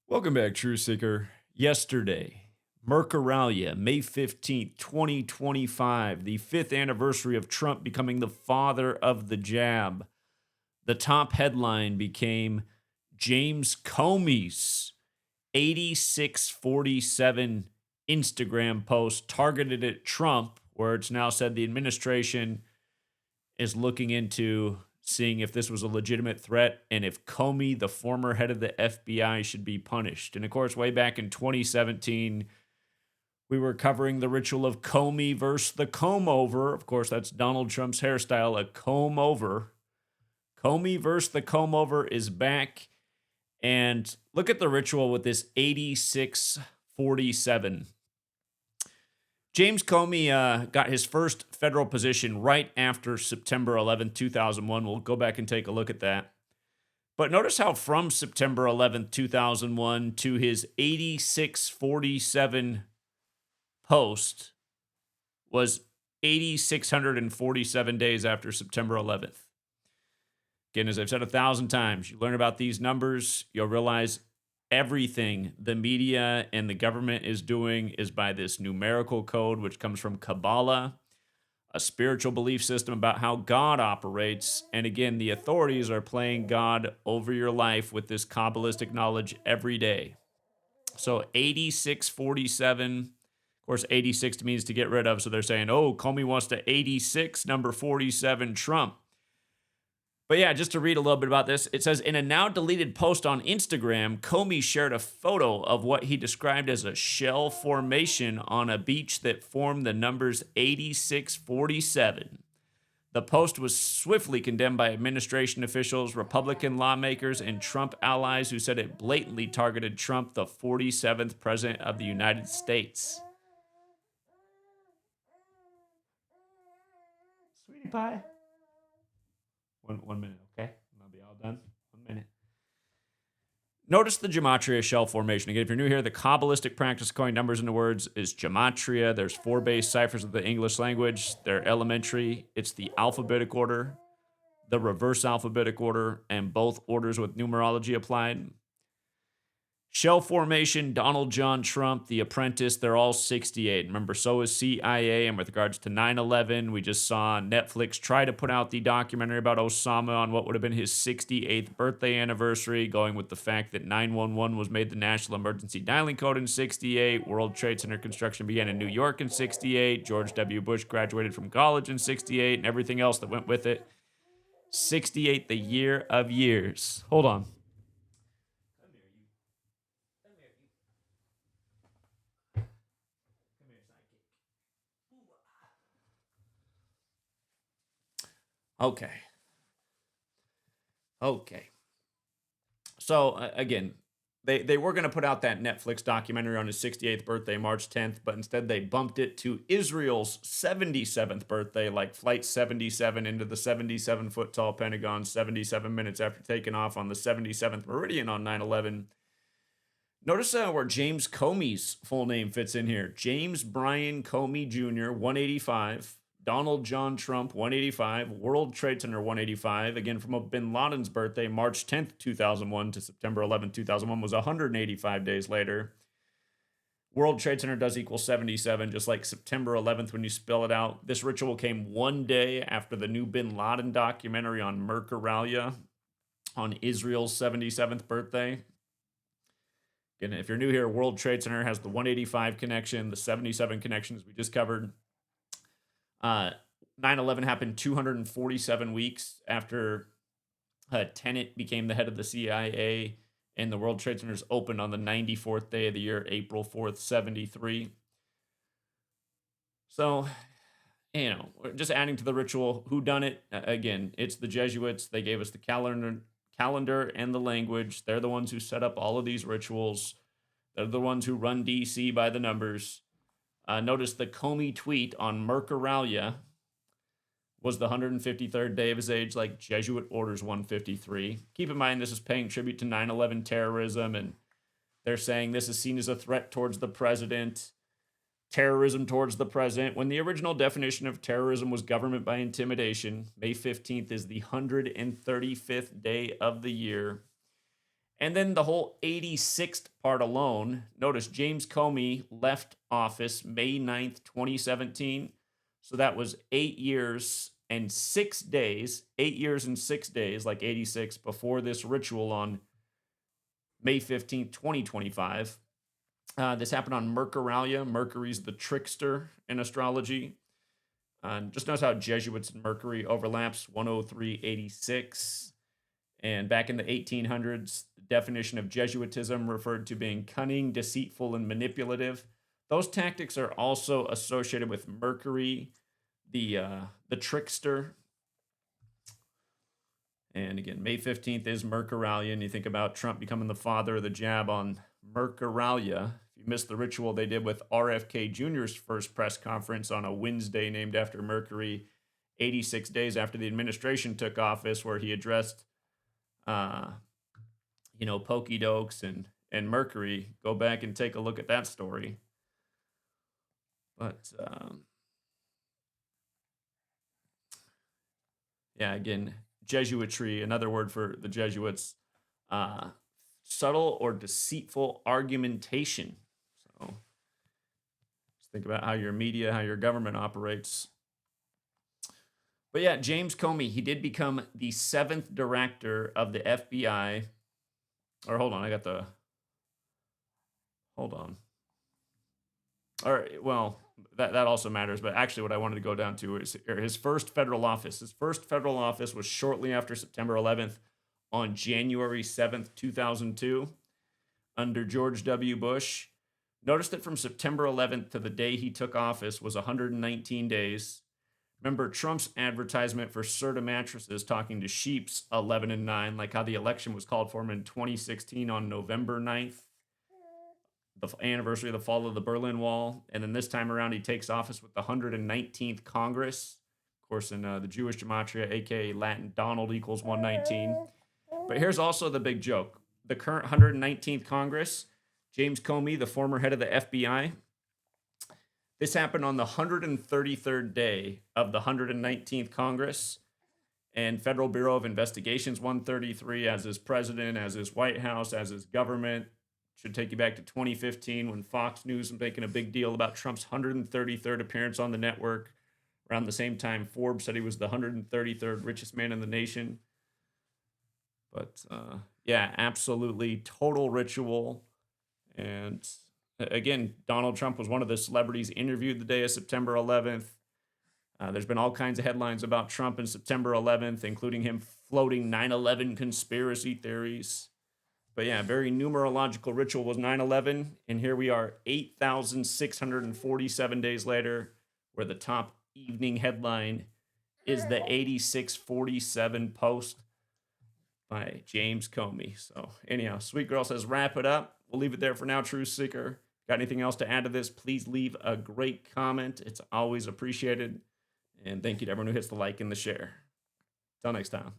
Welcome back, Truth Seeker. Yesterday, Mercuralia, May 15th, 2025, the fifth anniversary of Trump becoming the father of the jab. The top headline became James Comey's 8647 Instagram post targeted at Trump, where it's now said the administration is looking into seeing if this was a legitimate threat and if Comey, the former head of the FBI, should be punished. And of course, way back in 2017, we were covering the ritual of Comey versus the comb over. Of course, that's Donald Trump's hairstyle, a comb over. Comey versus the comb over is back. And look at the ritual with this 8647. James Comey got his first federal position right after September 11th, 2001. We'll go back and take a look at that. But notice how from September 11th, 2001 to his 8647 post was 8,647 days after September 11th. Again, as I've said 1,000 times, you learn about these numbers, you'll realize everything the media and the government is doing is by this numerical code, which comes from Kabbalah, a spiritual belief system about how God operates. And again, the authorities are playing God over your life with this Kabbalistic knowledge every day. So 8647, of course, 86 means to get rid of. So they're saying, oh, Comey wants to 86, number 47, Trump. But yeah, just to read a little bit about this, it says, in a now deleted post on Instagram, Comey shared a photo of what he described as a shell formation on a beach that formed the numbers 8647. The post was swiftly condemned by administration officials, Republican lawmakers, and Trump allies who said it blatantly targeted Trump, the 47th president of the United States. Sweetie pie. One minute, okay? I'll be all done. 1 minute. Notice the gematria shell formation. Again, if you're new here, the Kabbalistic practice of coining numbers into words is gematria. There's 4 base ciphers of the English language. They're elementary. It's the alphabetic order, the reverse alphabetic order, and both orders with numerology applied. Shell formation, Donald John Trump, The Apprentice, they're all 68. Remember, so is CIA. And with regards to 9/11, we just saw Netflix try to put out the documentary about Osama on what would have been his 68th birthday anniversary, going with the fact that 911 was made the national emergency dialing code in 68. World Trade Center construction began in New York in 68. George W. Bush graduated from college in 68, and everything else that went with it. 68, the year of years. Hold on. Okay. So again, they were going to put out that Netflix documentary on his 68th birthday, March 10th, but instead they bumped it to Israel's 77th birthday, like Flight 77 into the 77-foot tall Pentagon 77 minutes after taking off on the 77th meridian on 9/11. Notice where James Comey's full name fits in here. James Brian Comey Jr., 185. Donald John Trump, 185. World Trade Center, 185. Again, from Bin Laden's birthday, March 10th, 2001 to September 11th, 2001 was 185 days later. World Trade Center does equal 77, just like September 11th when you spell it out. This ritual came one day after the new Bin Laden documentary on Mercuralia on Israel's 77th birthday. Again, if you're new here, World Trade Center has the 185 connection, the 77 connection, as we just covered. 9/11 happened 247 weeks after Tenet became the head of the CIA, and the World Trade Centers opened on the 94th day of the year, April 4th, 73. So, just adding to the ritual, who done it? Again, it's the Jesuits. They gave us the calendar and the language. They're the ones who set up all of these rituals. They're the ones who run DC by the numbers. Notice the Comey tweet on Mercuralia was the 153rd day of his age, like Jesuit Orders 153. Keep in mind, this is paying tribute to 9/11 terrorism, and they're saying this is seen as a threat towards the president, terrorism towards the president, when the original definition of terrorism was government by intimidation. May 15th is the 135th day of the year. And then the whole 86th part alone, notice James Comey left office May 9th, 2017. So that was 8 years and 6 days, 8 years and 6 days, like 86, before this ritual on May 15th, 2025. This happened on Mercurialia. Mercury's the trickster in astrology. Just notice how Jesuits and Mercury overlaps, 10386. And back in the 1800s, the definition of Jesuitism referred to being cunning, deceitful, and manipulative. Those tactics are also associated with Mercury, the trickster. And again, May 15th is Mercurialia, and you think about Trump becoming the father of the jab on Mercurialia. If you missed the ritual they did with RFK Jr.'s first press conference on a Wednesday named after Mercury, 86 days after the administration took office, where he addressed Pokey Dokes and Mercury. Go back and take a look at that story. But again, Jesuitry, another word for the Jesuits, subtle or deceitful argumentation. So just think about how your media, how your government operates. But yeah, James Comey, he did become the 7th director of the FBI. Or hold on. All right, well, that also matters. But actually what I wanted to go down to is his first federal office. His first federal office was shortly after September 11th on January 7th, 2002, under George W. Bush. Notice that from September 11th to the day he took office was 119 days. Remember Trump's advertisement for Serta mattresses talking to Sheeps 11 and 9, like how the election was called for him in 2016 on November 9th, the anniversary of the fall of the Berlin Wall. And then this time around, he takes office with the 119th Congress. Of course, in the Jewish gematria, aka Latin, Donald equals 119. But here's also the big joke. The current 119th Congress, James Comey, the former head of the FBI, this happened on the 133rd day of the 119th Congress, and Federal Bureau of Investigations 133 as his president, as his White House, as his government. Should take you back to 2015 when Fox News was making a big deal about Trump's 133rd appearance on the network. Around the same time, Forbes said he was the 133rd richest man in the nation. But absolutely total ritual. And again, Donald Trump was one of the celebrities interviewed the day of September 11th. There's been all kinds of headlines about Trump and September 11th, including him floating 9/11 conspiracy theories. But yeah, very numerological ritual was 9/11. And here we are 8,647 days later, where the top evening headline is the 8647 post by James Comey. So anyhow, Sweet Girl says, wrap it up. We'll leave it there for now, Truth Seeker. Got anything else to add to this? Please leave a great comment. It's always appreciated. And thank you to everyone who hits the like and the share. Till next time.